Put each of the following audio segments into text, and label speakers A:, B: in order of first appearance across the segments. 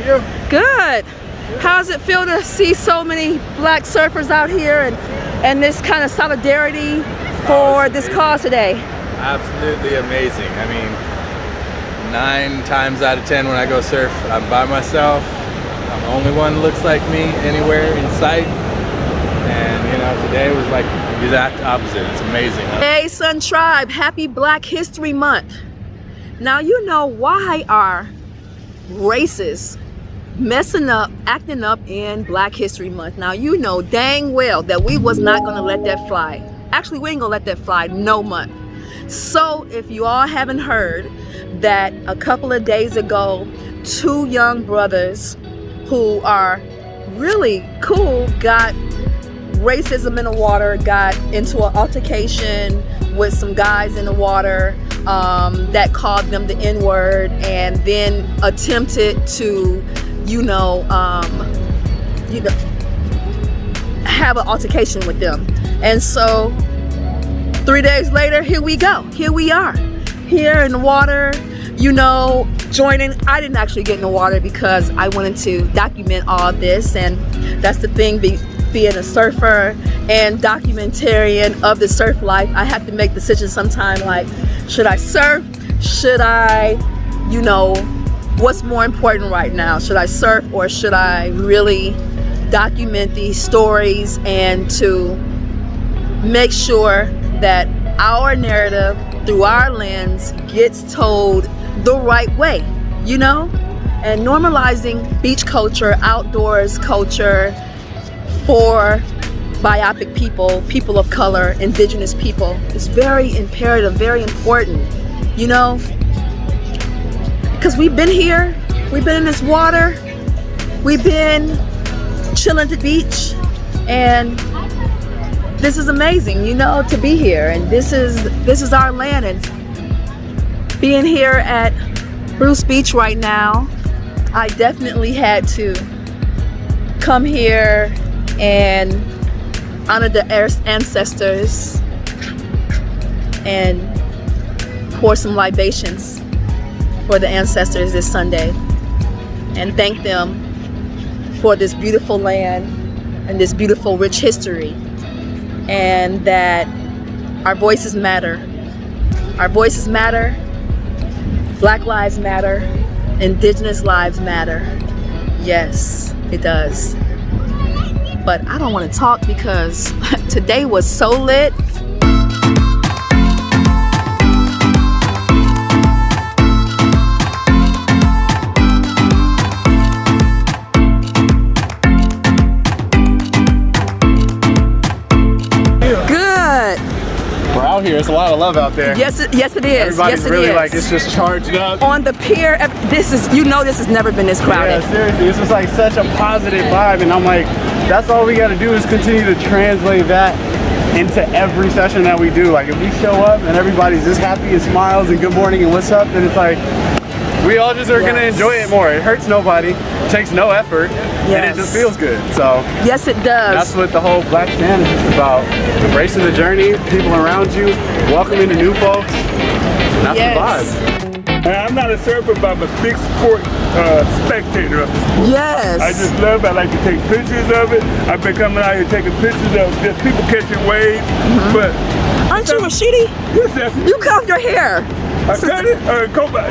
A: are you?
B: Good. How does it feel to see so many black surfers out here and this kind of solidarity for this cause today?
A: Absolutely amazing. I mean, 9 times out of 10 when I go surf, I'm by myself. I'm the only one that looks like me anywhere in sight. And you know, today was like the exact opposite. It's amazing.
B: Hey Sun Tribe, happy Black History Month. Now you know why are racists messing up, acting up in Black History Month. Now you know dang well that we was not gonna let that fly. Actually, we ain't gonna let that fly no month. So if you all haven't heard that a couple of days ago, 2 young brothers who are really cool got racism in the water, got into an altercation with some guys in the water that called them the N-word, and then attempted to, have an altercation with them. And so 3 days later, here we go. Here we are, here in the water, joining. I didn't actually get in the water because I wanted to document all this, and that's the thing, being a surfer and documentarian of the surf life. I have to make decisions sometime, like, should I surf? Should I, what's more important right now? Should I surf, or should I really document these stories and to make sure that our narrative through our lens gets told the right way, and normalizing beach culture, outdoors culture for biopic people, people of color, indigenous people is very imperative, very important, because we've been here, we've been in this water, we've been chilling at the beach, and this is amazing, to be here. And this is our land. And being here at Bruce Beach right now, I definitely had to come here and honor the ancestors and pour some libations for the ancestors this Sunday, and thank them for this beautiful land and this beautiful rich history, and that our voices matter. Our voices matter. Black lives matter. Indigenous lives matter. Yes, it does. But I don't want to talk because today was so lit.
A: We're out here. It's a lot of love out there.
B: Yes, it is.
A: Everybody's
B: yes, it
A: really
B: is.
A: like, it's just charged up.
B: On the pier, this has never been this crowded.
A: Yeah, seriously, it's just like such a positive vibe, and I'm like, that's all we got to do is continue to translate that into every session that we do. Like, if we show up and everybody's just happy and smiles and good morning and what's up, then it's like, we all just are gonna enjoy it more. It hurts nobody, takes no effort, and it just feels good. So
B: yes, it does.
A: That's what the whole Black Stand is just about: embracing the journey, people around you, welcoming the new folks. And that's the vibe.
C: I'm not a surfer, but I'm a big spectator of the sport.
B: Yes.
C: I just love it. I like to take pictures of it. I've been coming out here taking pictures of just people catching waves. But
B: aren't you Rashidi?
C: Yes, Stephanie.
B: You cut your hair.
C: I cut it?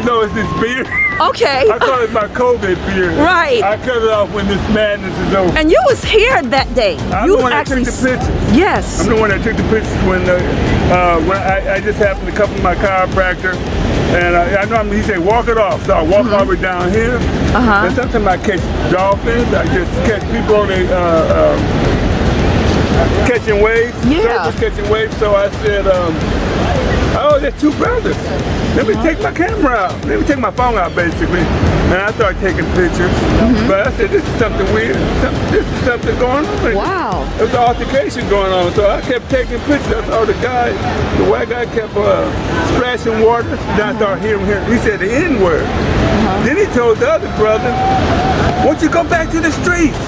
C: No, it's this beard.
B: Okay.
C: I call it my COVID beard.
B: Right.
C: I cut it off when this madness is over.
B: And you was here that day.
C: I'm the one that took the pictures.
B: Yes.
C: I'm the one that took the pictures when I just happened to come from my chiropractor. And I know he said, walk it off. So I walk all the way down here. And sometimes I catch dolphins. I just catch people on the catching waves.
B: Yeah.
C: Surfers catching waves. So I said, oh, there's 2 brothers. Let me take my camera out. Let me take my phone out, basically. And I started taking pictures. But I said, this is something weird. This is something going on.
B: Wow.
C: There's an altercation going on. So I kept taking pictures. I saw the white guy kept splashing water. Then I started hearing him. He said the N-word. Then he told the other brother, won't you go back to the streets?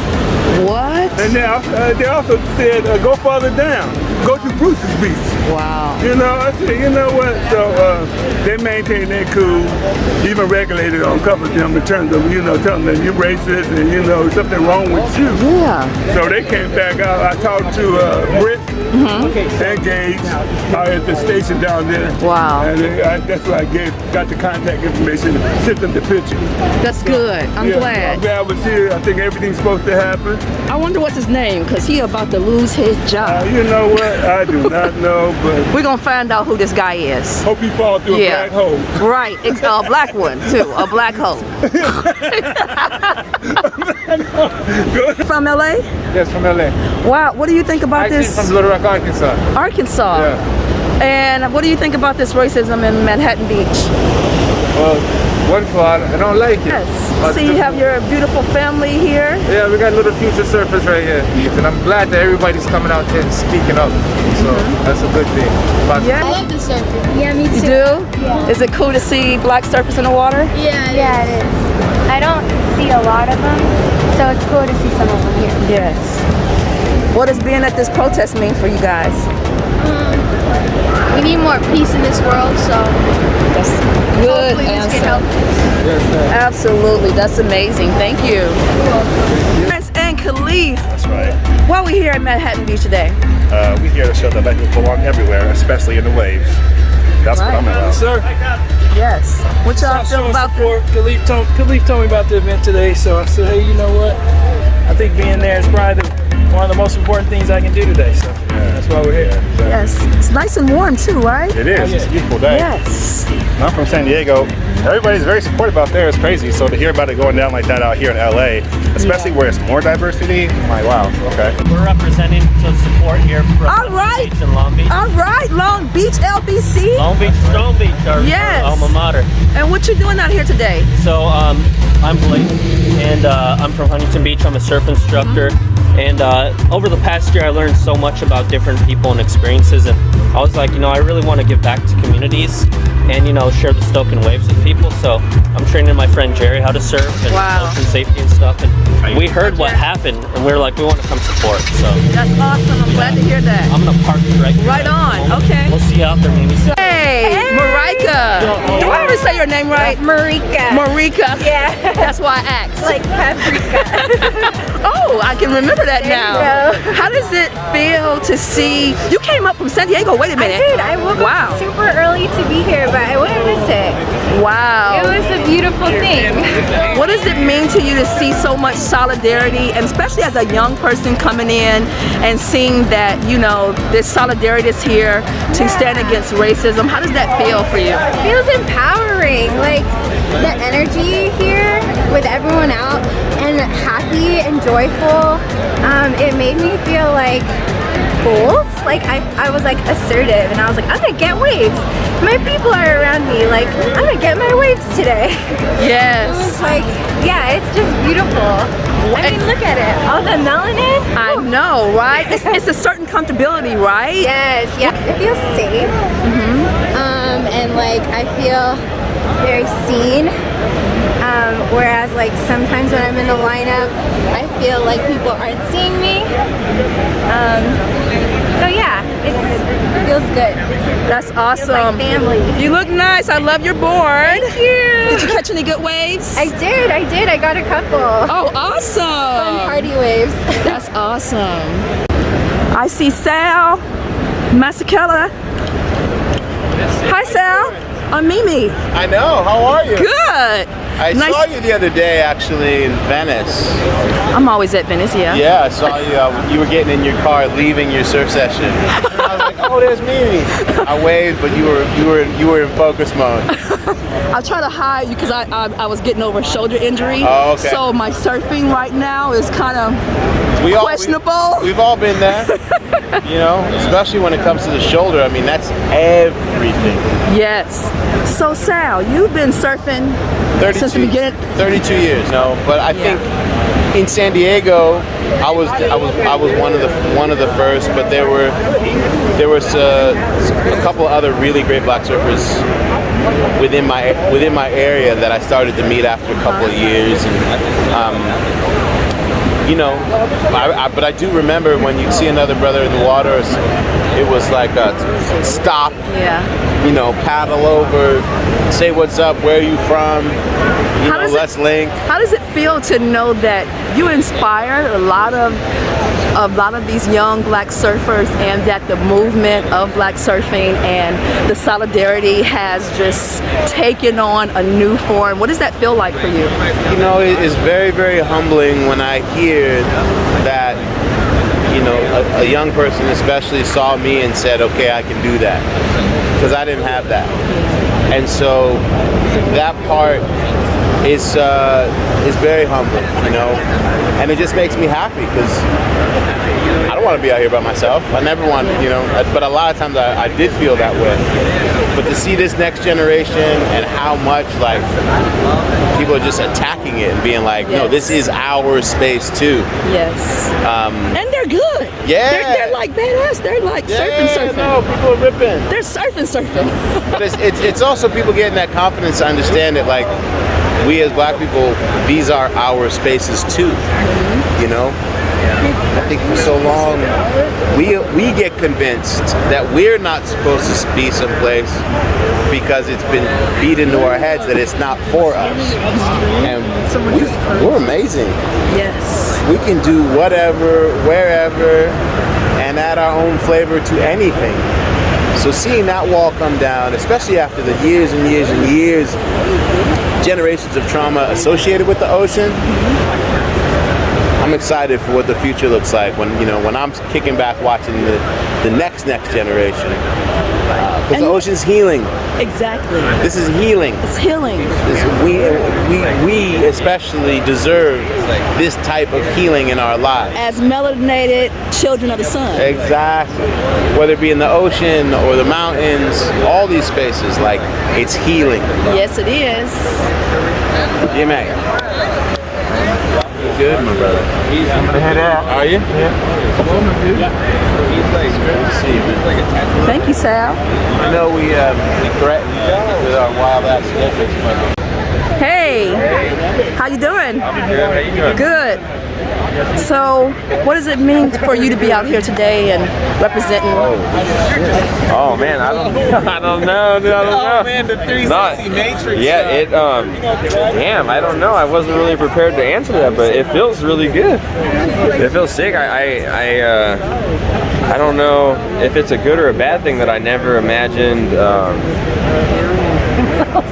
B: What?
C: And they also said, go farther down. Go to Bruce's Beach.
B: Wow.
C: I said, you know what? So they maintain their cool, even regulated on a couple of them in terms of, telling them you're racist and, something wrong with you.
B: Yeah.
C: So they came back out. I talked to Brik and Gage out at the station down there.
B: Wow.
C: And that's why I got the contact information, sent them the picture.
B: That's good. I'm glad.
C: I'm glad I was here. I think everything's supposed to happen.
B: I wonder what's his name, because he about to lose his job.
C: You know what? I do not know, but
B: We're going to find out who this guy is.
C: hope he fall through a black hole.
B: Right. It's a black one, too. A black hole. From LA?
D: Yes, from LA.
B: Wow. What do you think about
D: Actually,
B: this?
D: from Little Rock, Arkansas.
B: Arkansas.
D: Yeah.
B: And what do you think about this racism in Manhattan Beach?
D: Well, wonderful. I don't like it.
B: Yes.
D: But
B: See, you have your beautiful family here.
D: Yeah, we got little future surfers right here. And I'm glad that everybody's coming out here and speaking up. So that's a good thing.
B: Yeah.
E: I love the surfing. Yeah, me too.
B: You do?
E: Yeah.
B: Is it cool to see black surfers in the water?
E: Yeah, it is. I don't see a lot of them, so it's cool to see some of them here.
B: Yes. What does being at this protest mean for you guys?
E: We need more peace in this world, so
B: That's good
E: hopefully this
B: answer.
E: can help.
B: Absolutely. That's amazing. Thank you. And Khalif,
F: That's right.
B: why are we here at Manhattan Beach today?
F: We here to show that black people belong everywhere, especially in the waves. That's what I'm about.
G: Sir,
B: Yes. What y'all feel about this?
G: Khalif told me about the event today, so I said, hey, you know what? I think being there is probably one of the most important things I can do today, so that's why we're here.
B: Yes. It's nice and warm too, right?
F: It is. It's a beautiful day.
B: Yes.
F: I'm from San Diego. Everybody's very supportive out there. It's crazy. So to hear about it going down like that out here in LA, especially where it's more diversity, I'm like, wow, okay.
H: We're representing to support here from
B: All right.
H: Beach and Long Beach.
B: All right, Long Beach, LBC.
H: Long Beach, Strong Beach, our
B: Yes.
H: alma mater.
B: And what you doing out here today?
H: So I'm Blake, and I'm from Huntington Beach. I'm a surf instructor. And over the past year, I learned so much about different people and experiences. And I was like, I really want to give back to communities and, share the stoke and waves with people. So I'm training my friend Jerry how to surf and ocean safety and stuff. And we heard what happened, and we were like, we want to come support. So
B: That's awesome. I'm glad to hear that.
H: I'm going to park right here.
B: Right on. Okay.
H: We'll see you out there, maybe.
B: Hey, Marika. Do I ever say your name right?
E: Marika.
B: Marika.
E: Yeah.
B: That's why I asked.
E: Like paprika.
B: Oh, I can remember that now.
E: you go.
B: How does it feel to see? You came up from San Diego. Wait a
E: I
B: minute.
E: did. I woke up super early to be here, but I wouldn't miss it.
B: Wow.
E: It was a beautiful thing.
B: What does it mean to you to see so much solidarity, and especially as a young person coming in and seeing that, this solidarity is here to stand against racism? How does that feel for you?
E: It feels empowering. Like the energy here with everyone out and happy and joyful. It made me feel like bold. Like I was like assertive, and I was like, I'm gonna get waves. My people are around me. Like I'm gonna get my waves today.
B: Yes.
E: It's like, yeah, it's just beautiful. I mean, look at it. All the melanin.
B: I know, right? It's a certain comfortability, right?
E: Yes, yeah. It feels safe. And like I feel very seen. Whereas like sometimes when I'm in the lineup, I feel like people aren't seeing me. So yeah, it feels good.
B: That's
E: Feels
B: awesome.
E: like family.
B: You look nice. I love your board.
E: Thank you.
B: Did you catch any good waves?
E: I did. I got a couple.
B: Oh, awesome.
E: Fun party waves.
B: That's awesome. I see Sal Masakella. Hi, Sal. I'm Mimi.
I: I know. How are you?
B: Good.
I: I
B: Nice-
I: saw you the other day, actually, in Venice.
B: I'm always at Venice, yeah.
I: Yeah, I saw you. You were getting in your car, leaving your surf session. And I was like, oh, there's Mimi. I waved, but you were in focus mode.
B: I try to hide you because I was getting over a shoulder injury.
I: Oh, okay.
B: So my surfing right now is kind of questionable.
I: We've all been there. Especially when it comes to the shoulder. I mean, that's everything.
B: Yes. So Sal, you've been surfing since the beginning.
I: 32 years, but I think in San Diego, I was one of the first, but there was a couple other really great black surfers within my area that I started to meet after a couple of years, and but I do remember when you'd see another brother in the water, it was like a stop.
B: Yeah.
I: you know, paddle over, say what's up, where are you from, you know, let's link.
B: How does it feel to know that you inspire a lot of these young black surfers, and that the movement of black surfing and the solidarity has just taken on a new form? What does that feel like for you?
I: You know, it is very, very humbling when I hear that, you know, a young person especially saw me and said, okay, I can do that, because I didn't have that. And so that part is very humbling, you know, and it just makes me happy, because I don't want to be out here by myself. I never want, you know, but a lot of times I did feel that way. But to see this next generation and how much like people are just attacking it and being like, no, this is our space too.
B: Yes. And they're good.
I: Yeah.
B: They're like badass. They're like surfing.
I: No, people are ripping.
B: They're surfing.
I: But it's also people getting that confidence to understand that, like, we as black people, these are our spaces too, you know? I think for so long, we get convinced that we're not supposed to be someplace because it's been beat into our heads that it's not for us. And we're amazing.
B: Yes.
I: We can do whatever, wherever, and add our own flavor to anything. So seeing that wall come down, especially after the years and years and years, generations of trauma associated with the ocean, I'm excited for what the future looks like when, you know, when I'm kicking back watching the next generation. Because the ocean's healing.
B: Exactly.
I: This is healing.
B: It's healing.
I: We especially deserve this type of healing in our lives.
B: As melanated children of the sun.
I: Exactly. Whether it be in the ocean or the mountains, all these spaces, like, it's healing.
B: Yes, it is.
I: Jimmy. Good, my brother. I'm gonna head out. Are you? Yeah. Good to see you, man.
B: Thank you, Sal.
I: I know we threatened with our wild ass sketches, but
B: Hey, how you doing?
J: I'm good. How you doing?
B: Good. So, what does it mean for you to be out here today and representing?
J: Oh man, I don't know.
K: Oh man, the 360 Matrix.
J: Yeah, damn, I don't know. I wasn't really prepared to answer that, but it feels really good. It feels sick. I don't know if it's a good or a bad thing that I never imagined.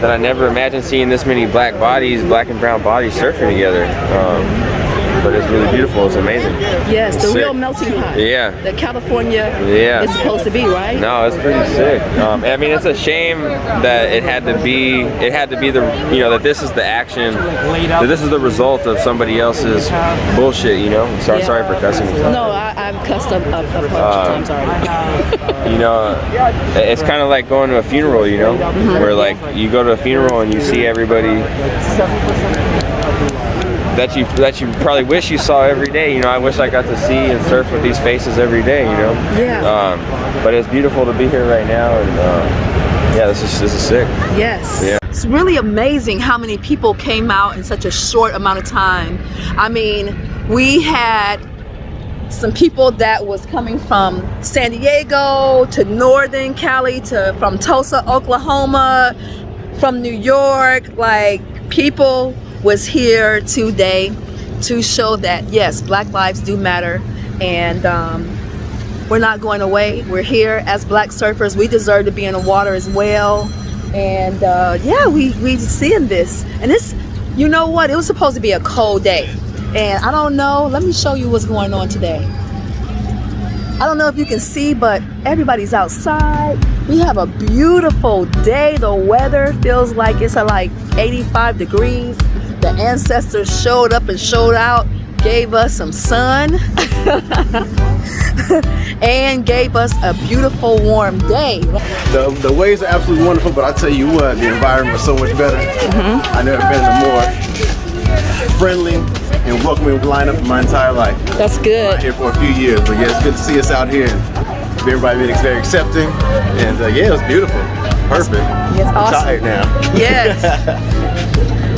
J: That I never imagined seeing this many black and brown bodies surfing together. But it's really beautiful. It's amazing.
B: Yes,
J: it's
B: the
J: sick.
B: real melting pot.
J: Yeah.
B: That California is supposed to be, right?
J: No, it's pretty sick. I mean, it's a shame that it had to be the, you know, that this is the action, that this is the result of somebody else's bullshit, you know? Sorry for cussing.
B: No, I've cussed up a bunch of times already.
J: You know, it's kind of like going to a funeral, you know? Where like you go to a funeral and you see everybody that you probably wish you saw every day. You know, I wish I got to see and surf with these faces every day, you know?
B: Yeah.
J: But it's beautiful to be here right now, and yeah, this is sick.
B: Yes.
J: Yeah.
B: It's really amazing how many people came out in such a short amount of time. I mean, we had some people that was coming from San Diego to Northern Cali from Tulsa, Oklahoma, from New York. Like, people was here today to show that yes, Black lives do matter, and we're not going away. We're here as Black surfers. We deserve to be in the water as well, and yeah, we seeing this, and it's, you know what, it was supposed to be a cold day, and I don't know, let me show you what's going on today. I don't know if you can see, but everybody's outside. We have a beautiful day. The weather feels like it's at like 85 degrees. The ancestors showed up and showed out, gave us some sun, and gave us a beautiful warm day.
A: The waves are absolutely wonderful, but I tell you what, the environment was so much better. I've never been in a more friendly and welcoming lineup in my entire life.
B: That's good.
A: I've been here for a few years, but yeah, it's good to see us out here. Everybody being very accepting, and yeah, it was beautiful.
F: perfect.
B: Yes,
F: I'm
B: awesome.
F: tired now.
B: Yes.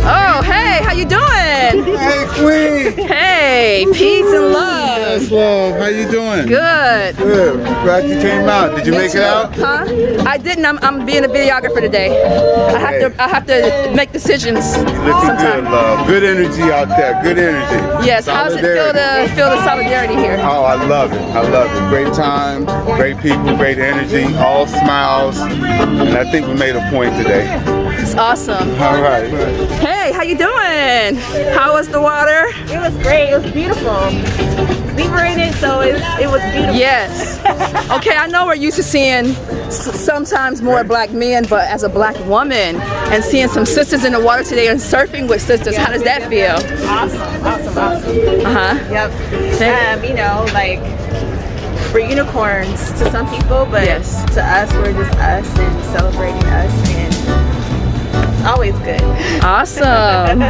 B: Oh, hey, how you doing?
C: Hey, Queen.
B: Hey, peace and love.
C: Yes, love. How you doing?
B: Good.
C: Good. Glad you came out. Did you make it out?
B: Huh? I didn't. I'm being a videographer today. I have to make decisions.
C: Looking good, love. Good energy out there. Good energy.
B: Yes. How's it feel the solidarity here?
C: Oh, I love it. I love it. Great time, great people, great energy, all smiles, and I think we made a point today.
B: It's awesome.
C: All right.
B: Hey, how you doing? How was the water?
L: It was great. It was beautiful. We were in it, so it was beautiful.
B: Yes. Okay, I know we're used to seeing sometimes more black men, but as a black woman and seeing some sisters in the water today and surfing with sisters, how does that feel?
L: Awesome.
B: Yep.
L: You know, like, we're unicorns to some people, but to us, we're just us and celebrating us, and it's always good.
B: Awesome.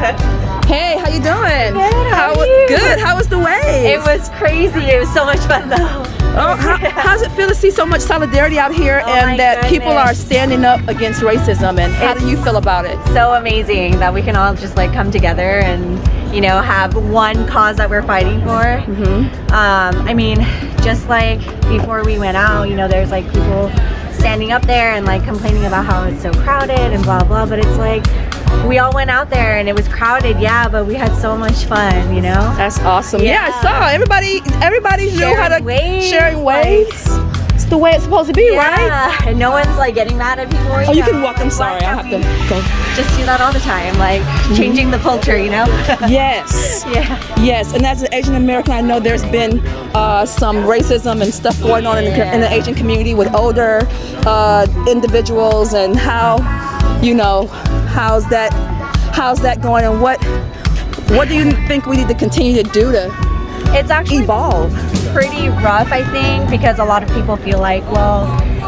B: Hey, how you doing?
L: Good. How are you?
B: Good. How was the wave?
L: It was crazy. It was so much fun, though.
B: Oh, how does it feel to see so much solidarity out here and that people are standing up against racism? And how do you feel about it?
L: So amazing that we can all just like come together and, you know, have one cause that we're fighting for. I mean, just like before we went out, you know, there's like people standing up there and like complaining about how it's so crowded and blah blah, but it's like we all went out there and it was crowded, yeah, but we had so much fun, you know.
B: That's awesome. Yeah, I saw everybody knew how to sharing waves. It's the way it's supposed to be, right?
L: And no one's like getting mad at people.
B: Oh, you can walk. I'm sorry, I have to go.
L: Just do that all the time, like changing the culture, you know.
B: Yes. Yes, and as an Asian American, I know there's been some racism and stuff going on in the Asian community with older individuals, and how, you know, how's that going, and what do you think we need to continue to do to
L: it's actually
B: evolve?
L: Pretty rough, I think, because a lot of people feel like, well,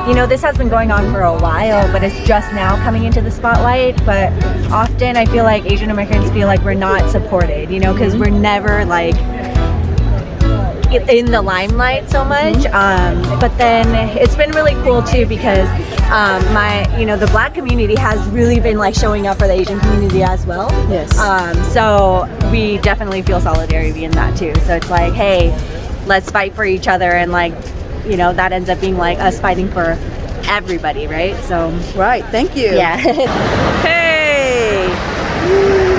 L: you know, this has been going on for a while, but it's just now coming into the spotlight. But often I feel like Asian Americans feel like we're not supported, you know, because we're never like in the limelight so much. But then it's been really cool too, because the black community has really been like showing up for the Asian community as well.
B: Yes.
L: So we definitely feel solidarity in that too. So it's like, hey, let's fight for each other, and like, you know, that ends up being like us fighting for everybody, right? So
B: right. Thank you.
L: Yeah.
B: Hey.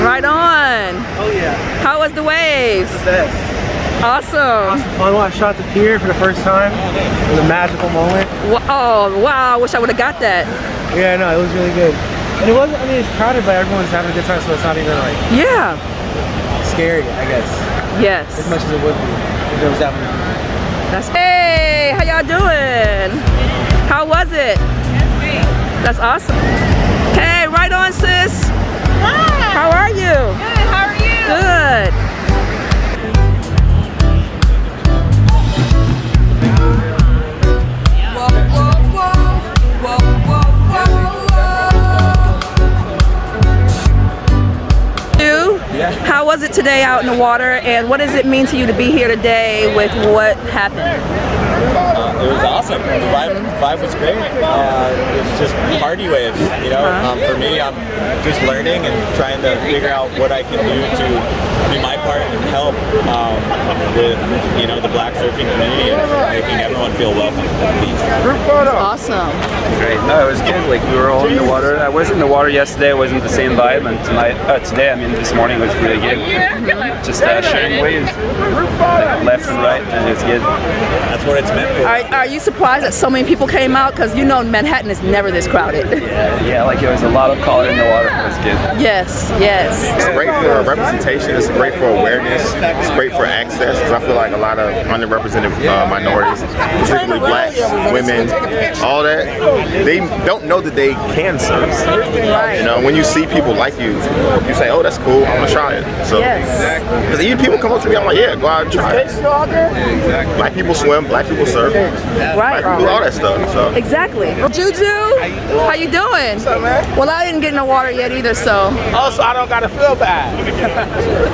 B: Right on.
M: Oh yeah.
B: How was the waves?
M: The best.
B: Awesome.
M: Fun. I shot the pier for the first time. It was a magical moment.
B: Oh wow! I wish I would have got that.
M: Yeah, no, it was really good. And it wasn't. I mean, it's crowded, but everyone's having a good time, so it's not even like scary, I guess.
B: Yes.
M: As much as it would be if it was happening.
B: Hey, how y'all doing? How was it? That's awesome. Hey, right on, sis.
N: Hi.
B: How are you?
N: Good. How are you?
B: Good. How was it today out in the water, and what does it mean to you to be here today with what happened?
O: It was awesome. The vibe was great. It was just party waves, you know. For me, I'm just learning and trying to figure out what I can do to do my part and help with, you know, the black surfing community and making everyone feel welcome at the beach.
B: Awesome.
P: Great. No, it was good. Like, we were all in the water. I was in the water yesterday. It wasn't the same vibe, and today, I mean, this morning was really good. Just sharing waves, like, left and right, and it's good.
O: That's what it's meant for.
B: Are you surprised that so many people came out? Because you know Manhattan is never this crowded.
P: Yeah, like there was a lot of color in the water. It was good.
B: Yes.
F: It's great for representation. It's great for awareness. It's great for access, because I feel like a lot of underrepresented minorities, particularly blacks, women, all that, they don't know that they can surf. You know, when you see people like you say, oh, that's cool, I'm gonna try it. So, because even people come up to me, I'm like, yeah, go out and try it. Black people swim, black black people surf,
B: Right.
F: black people do all that stuff. So
B: Exactly. Juju, how you doing?
K: What's up, man?
B: Well, I didn't get in the water yet either, so
K: Also, I don't gotta feel bad.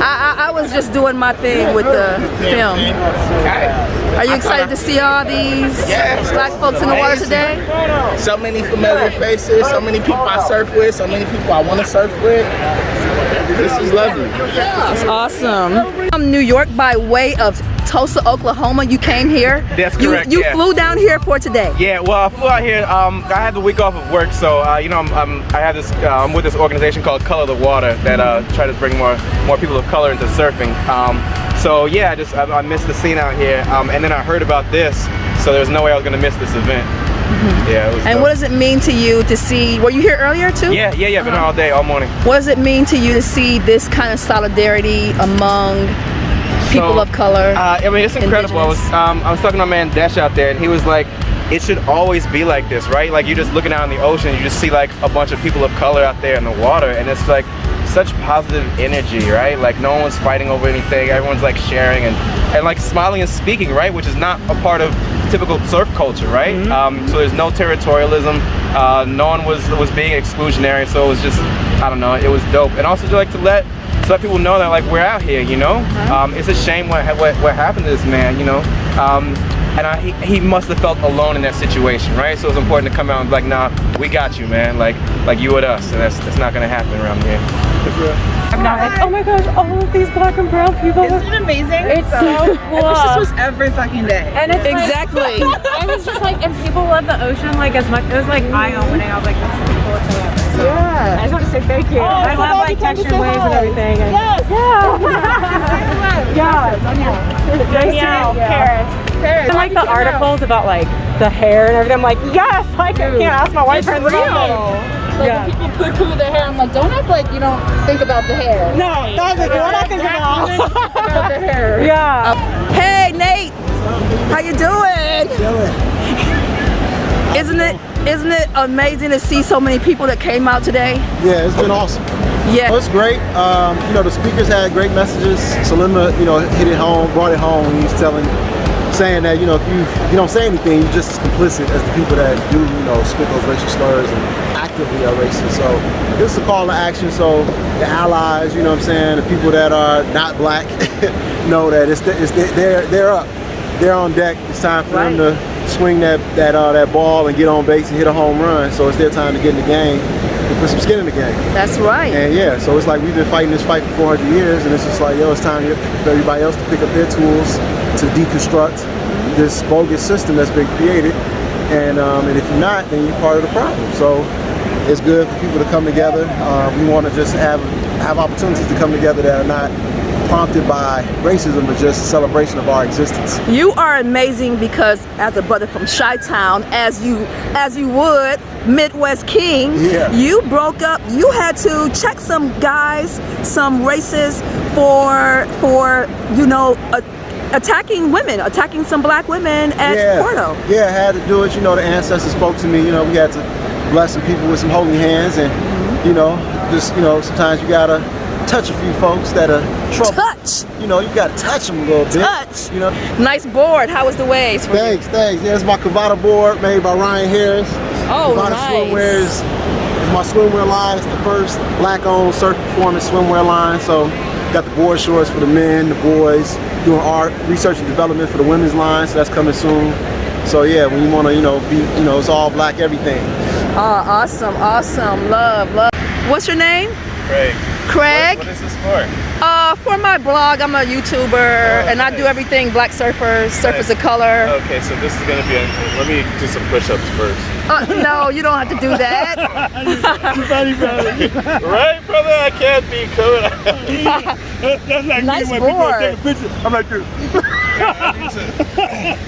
B: I was just doing my thing with the film. Are you excited to see all these black folks in the water today?
K: So many familiar faces, so many people I surf with, so many people I want to surf with. This is lovely.
B: That's awesome. From New York by way of Tulsa, Oklahoma. You came here.
Q: That's correct.
B: You flew down here for today.
Q: Yeah, well, I flew out here. I had the week off of work, so you know, I'm with this organization called Color the Water that try to bring more people of color into surfing. So yeah, I missed the scene out here, and then I heard about this, so there was no way I was gonna miss this event. Yeah, it was
B: And
Q: dope.
B: what does it mean to you to see? Were you here earlier too?
Q: Yeah, been here all day, all morning.
B: What does it mean to you to see this kind of solidarity among people of color?
Q: I mean, it's incredible. I was talking to my man Desh out there, and he was like, it should always be like this, right? Like, you're just looking out in the ocean, you just see like a bunch of people of color out there in the water, and it's like such positive energy, right? Like, no one's fighting over anything, everyone's like sharing and like smiling and speaking, right? Which is not a part of typical surf culture, right? So there's no territorialism, no one was being exclusionary, so it was just, I don't know, it was dope. And also like to let people know that like we're out here, you know. It's a shame what happened to this man, you know. And he must have felt alone in that situation, right? So it's important to come out and be like, nah, we got you, man. Like you with us, and that's not gonna happen around here.
R: I'm not like, oh my gosh, all of these black and brown people.
N: Isn't it amazing?
R: It's so cool.
N: I wish this was every fucking day.
R: And it's
B: exactly.
R: Like, I was just like, and people love the ocean like as much. It was like eye-opening. I was like, this is the coolest thing ever. So,
N: Yeah.
R: I just want to say thank you.
N: Oh,
R: I
N: so
R: love
N: glad
R: like
N: you came to
R: texture
N: say
R: waves
N: hi.
R: and everything. And
N: Yes.
R: Yeah. Paris. And like the articles about like the hair and everything. I'm like, yes, like I can't ask my white friends about that.
N: Like when people poo-poo their hair, I'm like, don't act like you don't think about the hair.
R: No, that's what I think about.
N: About the hair.
R: Yeah.
B: Hey Nate, how you doing? Isn't it amazing to see so many people that came out today?
S: Yeah, it's been awesome.
B: Yeah,
S: well, it's great. You know, the speakers had great messages. Salima, you know, hit it home, brought it home. He was saying that, you know, if you don't say anything, you're just as complicit as the people that do, you know, spit those racial slurs and actively are racist. So this is a call to action. So the allies, you know what I'm saying, the people that are not black know that they're up, they're on deck. It's time for them to swing that ball and get on base and hit a home run. So it's their time to get in the game and put some skin in the game.
B: That's right.
S: And yeah, so it's like we've been fighting this fight for 400 years, and it's just like, yo, it's time for everybody else to pick up their tools to deconstruct this bogus system that's been created. And if you're not, then you're part of the problem. So it's good for people to come together. We want to just have opportunities to come together that are not prompted by racism, but just a celebration of our existence.
B: You are amazing because as a brother from Chi-Town, as you would, Midwest King, you broke up, you had to check some guys, some racists for you know, attacking women, attacking some black women at Porto.
S: Yeah, I had to do it. You know, the ancestors spoke to me. You know, we had to bless some people with some holy hands, and you know, just, you know, sometimes you gotta touch a few folks that are trouble.
B: Touch.
S: You know, you gotta touch them a little bit.
B: Touch.
S: You know.
B: Nice board. How was the waves?
S: Thanks. Yeah, it's my Cavada board made by Ryan Harris.
B: Oh,
S: Cavada
B: nice.
S: Swimwear is my swimwear line. It's the first black-owned surf performance swimwear line. So, got the board shorts for the men, the boys. Doing art, research and development for the women's line. So that's coming soon. So yeah, when you want to, you know, be, you know, it's all black everything.
B: Oh, awesome. Love. What's your name?
Q: Craig.
B: Craig?
Q: What is this for?
B: For my blog, I'm a YouTuber, and I do everything black surfers of color.
Q: Okay, so this is gonna be let me do some push-ups first.
B: No, you don't have to do that.
Q: Right, brother? I can't be cool.
C: That's like
B: nice
C: me when
B: board.
C: people take a picture. I'm like this.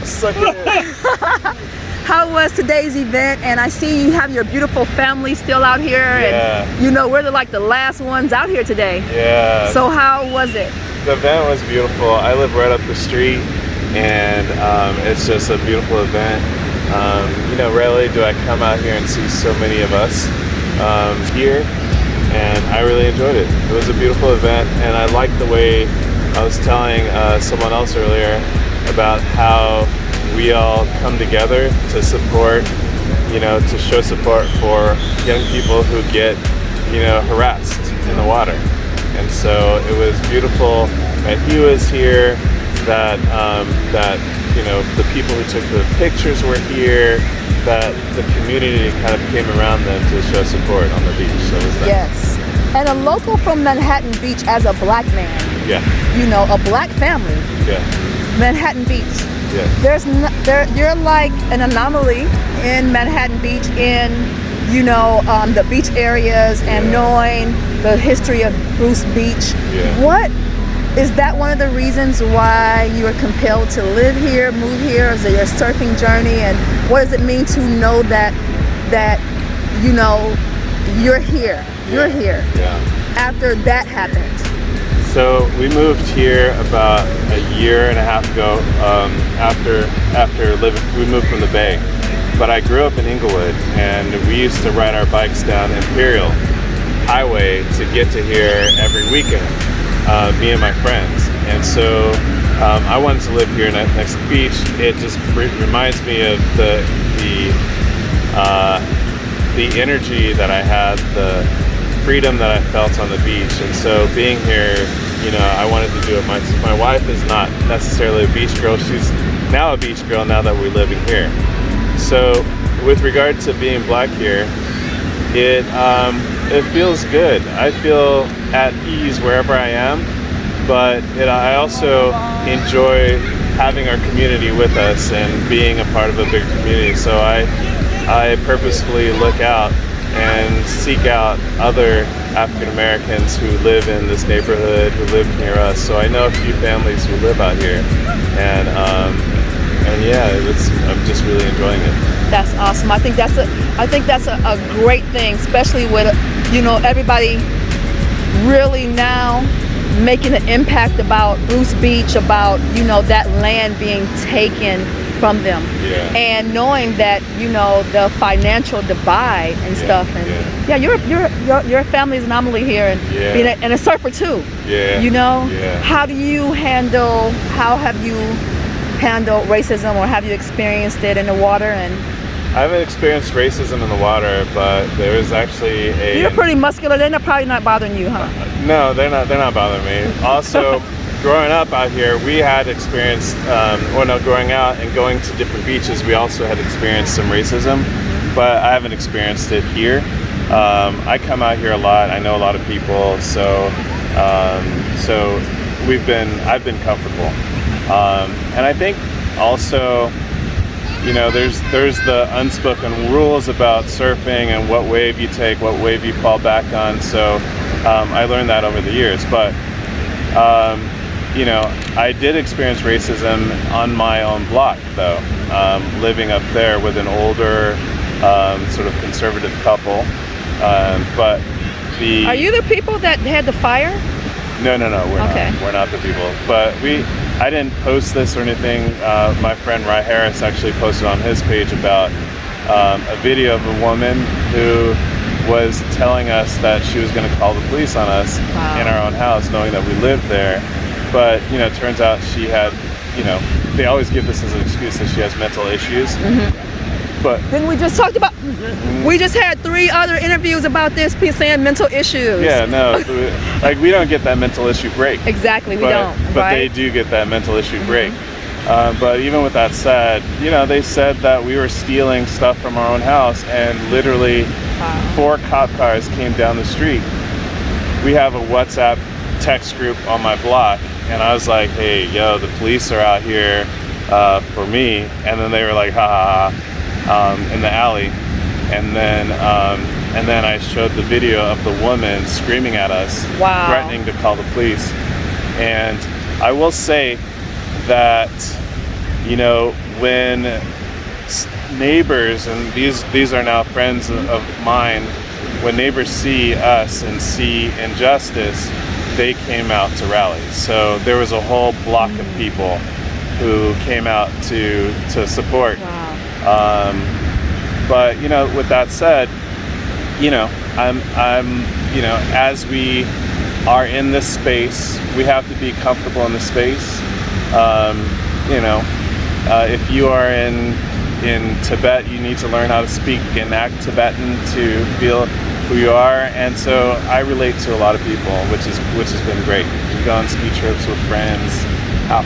Q: Suck it.
B: How was today's event? And I see you have your beautiful family still out here, and you know, we're like the last ones out here today.
Q: Yeah.
B: So how was it?
Q: The event was beautiful. I live right up the street, and it's just a beautiful event. You know, rarely do I come out here and see so many of us here, and I really enjoyed it. It was a beautiful event, and I liked the way I was telling someone else earlier about how
T: we all come together to support, to show support for young people who get, harassed in the water. And so it was beautiful that he was here, that the people who took the pictures were here, that the community kind of came around them to show support on the beach. So it was nice.
B: Yes. And a local from Manhattan Beach as a black man.
T: Yeah.
B: A black family.
T: Yeah.
B: Manhattan Beach.
T: Yeah.
B: You're like an anomaly in Manhattan Beach in, the beach areas and knowing the history of Bruce Beach.
T: Yeah.
B: What is that one of the reasons why you are compelled to live here, move here? Is it your surfing journey? And what does it mean to know that you're here? You're here.
T: Yeah.
B: After that happened.
T: So we moved here about a year and a half ago. After living, we moved from the Bay. But I grew up in Inglewood, and we used to ride our bikes down Imperial Highway to get to here every weekend, me and my friends. And so I wanted to live here next to the beach. It just reminds me of the energy that I had, the freedom that I felt on the beach. And so being here, I wanted to do it. My wife is not necessarily a beach girl. She's now a beach girl now that we're living here. So with regard to being black here, it feels good. I feel at ease wherever I am, but I also enjoy having our community with us and being a part of a bigger community. So I purposefully look out and seek out other African Americans who live in this neighborhood, who live near us. So I know a few families who live out here, and yeah, I'm just really enjoying it.
B: That's awesome. I think that's a great thing, especially with everybody really now making an impact about Bruce Beach, about that land being taken from them, and knowing that the financial divide and stuff, and your family's anomaly here, and being and a surfer too. How have you handled racism, or have you experienced it in the water? And
T: I haven't experienced racism in the water, but there is actually
B: You're pretty muscular. They're probably not bothering you, huh?
T: No, they're not bothering me. Also, growing up out here, we had experienced, growing out and going to different beaches, we also had experienced some racism, but I haven't experienced it here. I come out here a lot. I know a lot of people, so I've been comfortable. And I think also, there's the unspoken rules about surfing and what wave you take, what wave you fall back on. So I learned that over the years. But, I did experience racism on my own block, though, living up there with an older, sort of conservative couple. But
B: Are you the people that had the fire?
T: No, we're not the people. But I didn't post this or anything. My friend Rye Harris actually posted on his page about a video of a woman who was telling us that she was going to call the police on us in our own house, knowing that we lived there. But, it turns out she had, they always give this as an excuse that she has mental issues. But
B: then we just talked about, we just had 3 other interviews about this, saying mental issues.
T: Yeah, no, we don't get that mental issue break.
B: Exactly, we don't.
T: But they do get that mental issue break. But even with that said, they said that we were stealing stuff from our own house, and literally 4 cop cars came down the street. We have a WhatsApp text group on my block, and I was like, hey, the police are out here for me. And then they were like, ha ha ha, in the alley. And then I showed the video of the woman screaming at us, threatening to call the police. And I will say that, when neighbors, and these are now friends of mine, when neighbors see us and see injustice, they came out to rally. So there was a whole block of people who came out to support. But with that said, I'm as we are in this space, we have to be comfortable in the space. If you are in Tibet, you need to learn how to speak and act Tibetan to feel who you are. And so I relate to a lot of people, which has been great. We go on ski trips with friends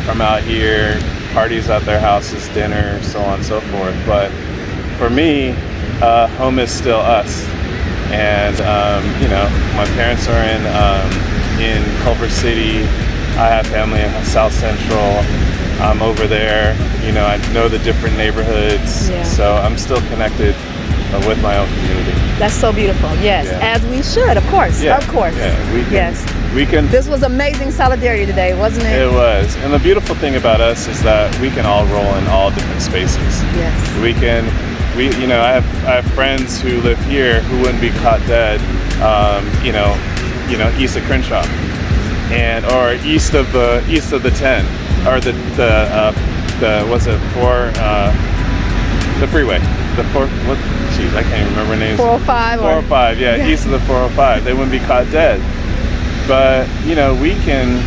T: from out here, parties at their houses, dinner, so on and so forth. But for me, home is still us. And my parents are in Culver City. I have family in South Central. I'm over there. I know the different neighborhoods.
B: Yeah.
T: So I'm still connected with my own community.
B: That's so beautiful. Yes,
T: Yeah.
B: as we should, of course.
T: Yeah.
B: Of course.
T: Yeah, we can.
B: This was amazing solidarity today, wasn't it?
T: It was. And the beautiful thing about us is that we can all roll in all different spaces.
B: Yes.
T: I have friends who live here who wouldn't be caught dead, east of Crenshaw, or east of the 10, or the freeway, I can't even remember names.
B: 405.
T: 405, yeah, east of the 405. They wouldn't be caught dead, but we can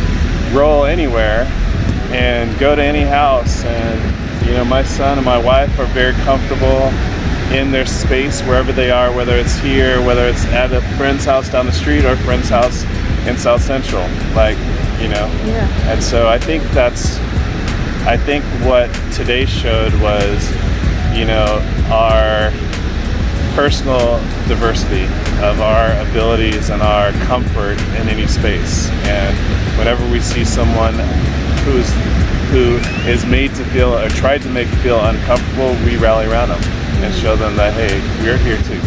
T: roll anywhere and go to any house, and my son and my wife are very comfortable in their space wherever they are, whether it's here, whether it's at a friend's house down the street or a friend's house in South Central,
B: Yeah.
T: And so I think what today showed was, our personal diversity of our abilities and our comfort in any space. And whenever we see someone who is made to feel or tried to make feel uncomfortable, we rally around them and show them that, hey, we're here too.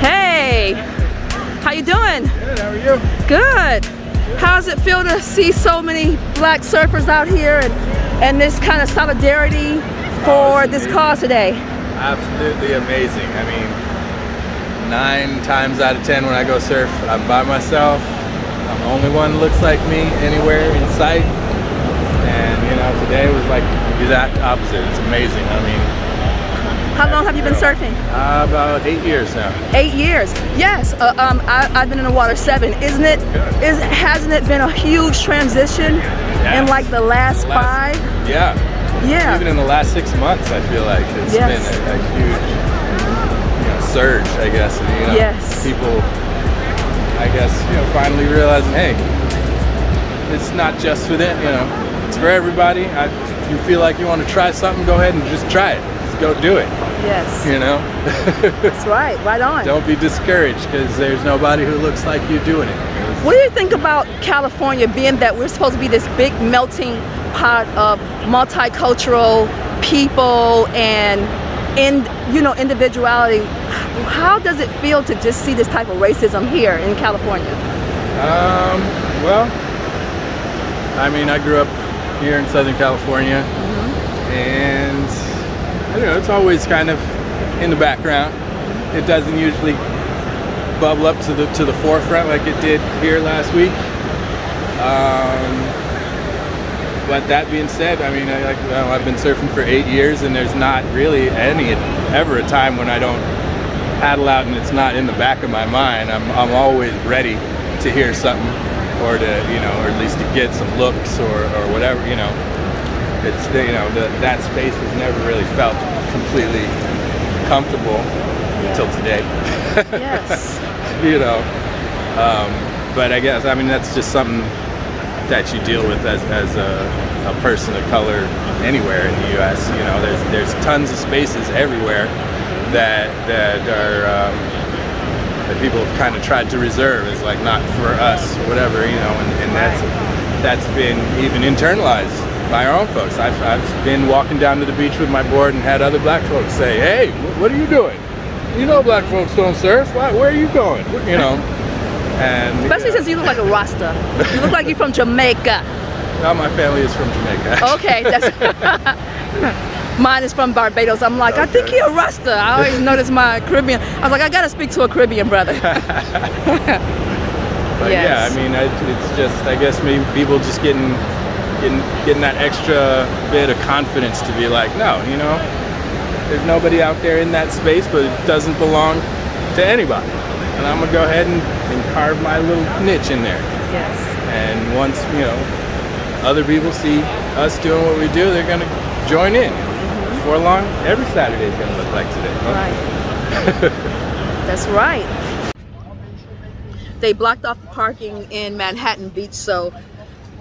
B: Hey, how you doing?
C: Good, how are you?
B: Good. How does it feel to see so many black surfers out here and this kind of solidarity for this cause today?
U: Absolutely amazing. I mean, 9 times out of 10 when I go surf, I'm by myself. I'm the only one who looks like me anywhere in sight. And today was like the exact opposite. It's amazing. I mean,
B: how long have you been surfing?
U: About 8 years now.
B: 8 years. Yes. I've been in the water 7. Hasn't it been a huge transition in like the last 5?
U: Yeah.
B: Yeah.
U: Even in the last 6 months, I feel like it's been a huge surge, I guess.
B: Yes.
U: People, I guess, finally realizing, hey, it's not just for them, it's for everybody. If you feel like you want to try something, go ahead and just try it. Just go do it.
B: Yes.
U: That's
B: right. Right on.
U: Don't be discouraged because there's nobody who looks like you doing it.
B: What do you think about California, being that we're supposed to be this big melting pot of multicultural people and individuality? How does it feel to just see this type of racism here in California?
U: Well, I mean, I grew up here in Southern California, and I don't know, it's always kind of in the background. It doesn't usually bubble up to the forefront like it did here last week. But that being said, I mean, I've been surfing for 8 years, and there's not really ever a time when I don't paddle out and it's not in the back of my mind. I'm always ready to hear something, or to or at least to get some looks or whatever. It's that space has never really felt completely comfortable until today.
B: Yes.
U: But I guess that's just something that you deal with as a person of color anywhere in the U.S. There's tons of spaces everywhere that are that people have kind of tried to reserve as like not for us or whatever, and that's been even internalized by our own folks. I've been walking down to the beach with my board and had other black folks say, "Hey, what are you doing? Black folks don't surf. Where are you going?" And
B: especially since you look like a Rasta. You look like you're from Jamaica.
U: Well, my family is from Jamaica.
B: Okay, mine is from Barbados. I'm like, I think you're a Rasta. I always notice my Caribbean. I was like, I gotta speak to a Caribbean brother.
U: But yeah, I mean, it's just, I guess maybe people just getting that extra bit of confidence to be like, no, there's nobody out there in that space, but it doesn't belong to anybody. And I'm gonna go ahead and carve my little niche in there.
B: Yes.
U: And once, other people see us doing what we do, they're gonna join in. Before long, every Saturday is gonna look like today.
B: Right. That's right. They blocked off the parking in Manhattan Beach, so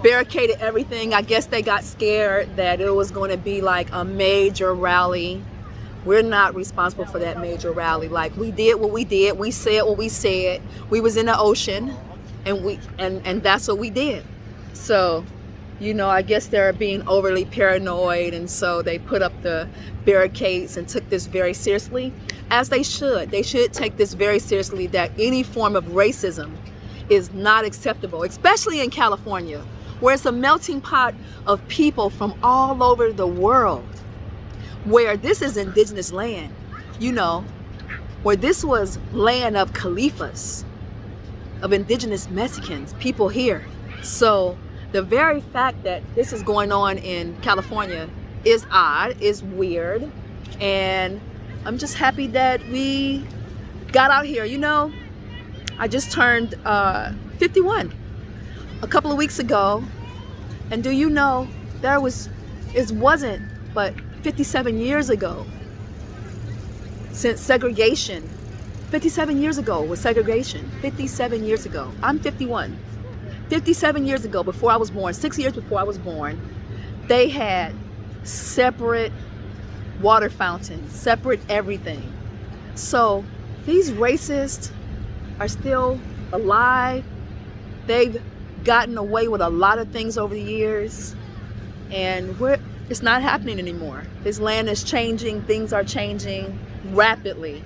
B: barricaded everything. I guess they got scared that it was going to be like a major rally. We're not responsible for that major rally. Like, we did what we did. We said what we said. We was in the ocean, and that's what we did. So, you know, I guess they're being overly paranoid, and so they put up the barricades and took this very seriously, as they should. They should take this very seriously, that any form of racism is not acceptable, especially in California, where it's a melting pot of people from all over the world, where this is indigenous land, you know, where this was land of Califas, of indigenous Mexicans, people here. So the very fact that this is going on in California is odd, is weird, and I'm just happy that we got out here. You know, I just turned 51 a couple of weeks ago, and do you know, it wasn't but 57 years ago since segregation. 57 years ago was segregation. 57 years ago. I'm 51. 57 years ago, before I was born, 6 years before I was born, they had separate water fountains, separate everything. So these racists are still alive. They've gotten away with a lot of things over the years, and it's not happening anymore. This land is changing. Things are changing rapidly.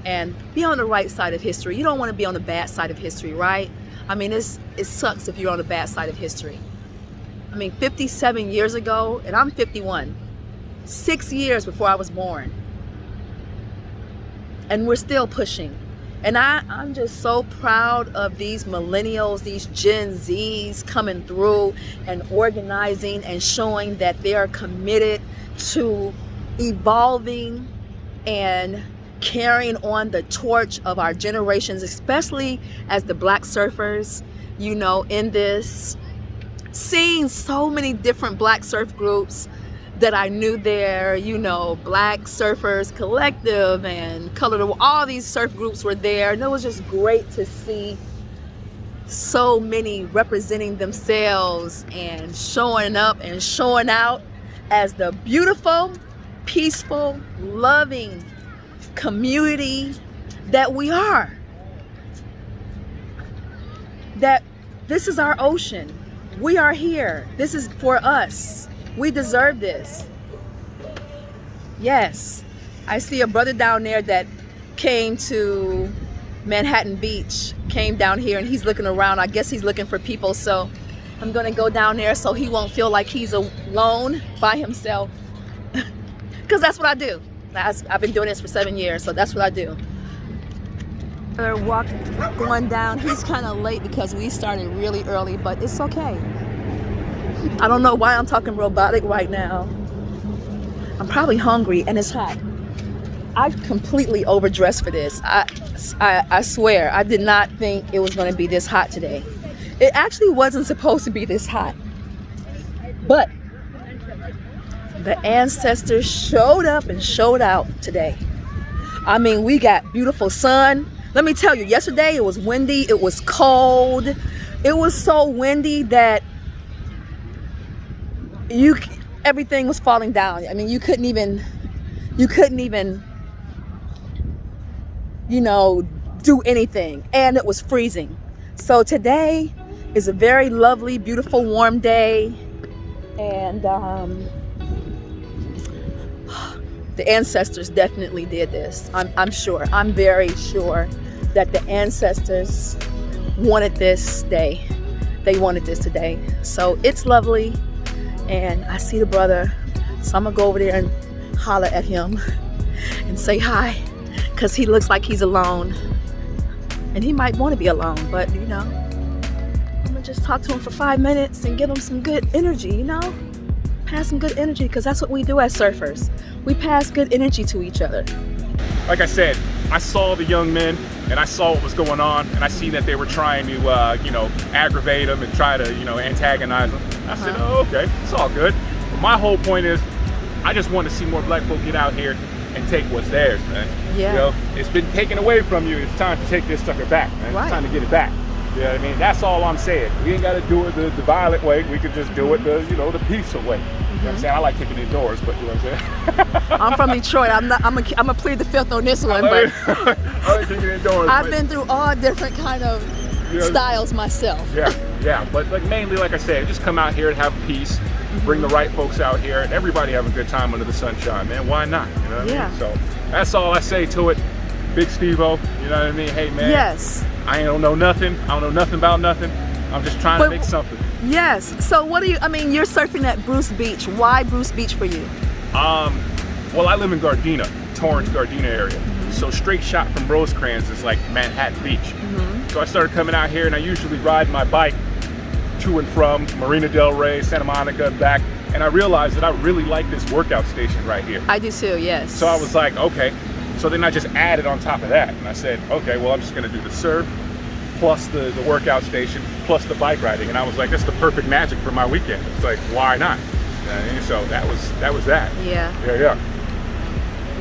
B: And be on the right side of history. You don't want to be on the bad side of history, right? I mean, it sucks if you're on the bad side of history. I mean, 57 years ago, and I'm 51, 6 years before I was born. And we're still pushing. And I'm just so proud of these millennials, these Gen Zs coming through and organizing and showing that they are committed to evolving and carrying on the torch of our generations, especially as the Black surfers, you know, in this. Seeing so many different Black surf groups that I knew there, you know, Black Surfers Collective and Colored, all these surf groups were there, and it was just great to see so many representing themselves and showing up and showing out as the beautiful, peaceful, loving community that we are. That this is our ocean. We are here. This is for us. We deserve this. Yes. I see a brother down there that came to Manhattan Beach, came down here, and he's looking around. I guess he's looking for people, so I'm gonna go down there so he won't feel like he's alone by himself. Because that's what I do. I've been doing this for 7 years, so that's what I do. They're going down. He's kind of late because we started really early, but it's okay. I don't know why I'm talking robotic right now. I'm probably hungry and it's hot. I completely overdressed for this. I swear, I did not think it was going to be this hot today. It actually wasn't supposed to be this hot. But the ancestors showed up and showed out today. I mean, we got beautiful sun. Let me tell you, yesterday it was windy, it was cold. It was so windy that everything was falling down. I mean, you couldn't even, you know, do anything. And it was freezing. So today is a very lovely, beautiful, warm day. And the ancestors definitely did this. I'm sure. I'm very sure that the ancestors wanted this day. They wanted this today. So it's lovely. And I see the brother. So I'm gonna go over there and holler at him and say hi, because he looks like he's alone. And he might want to be alone, but you know, I'm gonna just talk to him for 5 minutes and give him some good energy, you know? Pass some good energy, because that's what we do as surfers. We pass good energy to each other.
D: Like I said, I saw the young men and I saw what was going on, and I seen that they were trying to, you know, aggravate them and try to, you know, antagonize them. I said, oh, okay, it's all good. But my whole point is, I just want to see more black folk get out here and take what's theirs, man.
B: Yeah.
D: You know, it's been taken away from you. It's time to take this sucker back, man.
B: Right.
D: It's time to get it back. You know what I mean? That's all I'm saying. We ain't got to do it the violent way. We could just do it the, you know, the peaceful way. You know what I'm saying? I like kicking indoors, but you know what I'm saying?
B: I'm from Detroit. I'm gonna plead the fifth on this one, but
D: I like kicking indoors.
B: I've been through all different kind of styles myself.
D: Yeah, but like mainly, like I said, just come out here and have peace. Bring the right folks out here, and everybody have a good time under the sunshine, man. Why not? You know what I mean? So that's all I say to it. Big Steve-O, you know what I mean? Hey, man.
B: Yes.
D: I don't know nothing. I don't know nothing about nothing. I'm just trying to make something.
B: Yes. So what do you, I mean, you're surfing at Bruce Beach. Why Bruce Beach for you?
D: Well, I live in Gardena, Torrance, Gardena area. So straight shot from Rosecrans is like Manhattan Beach. So I started coming out here, and I usually ride my bike to and from Marina Del Rey, Santa Monica, and back. And I realized that I really like this workout station right here.
B: I do too, yes.
D: So I was like, okay. So then I just added on top of that. And I said, okay, well, I'm just gonna do the surf, plus the workout station, plus the bike riding. And I was like, that's the perfect magic for my weekend. It's like, why not? And so that was that.
B: Yeah.
D: Yeah.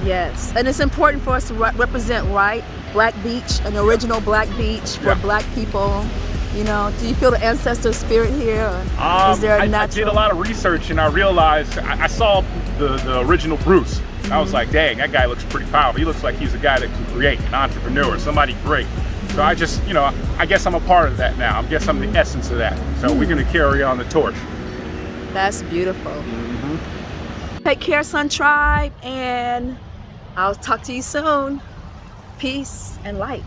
B: Yes, and it's important for us to represent, right? Black Beach, an original black beach for black people. You know, do you feel the ancestor spirit here? Or is there a natural?
D: I did a lot of research, and I realized I saw the original Bruce. I was like, dang, that guy looks pretty powerful. He looks like he's a guy that can create, an entrepreneur, somebody great. So I just, you know, I guess I'm a part of that now. I guess I'm the essence of that. So we're gonna carry on the torch.
B: That's beautiful. Take care, Sun Tribe, and I'll talk to you soon. Peace and light.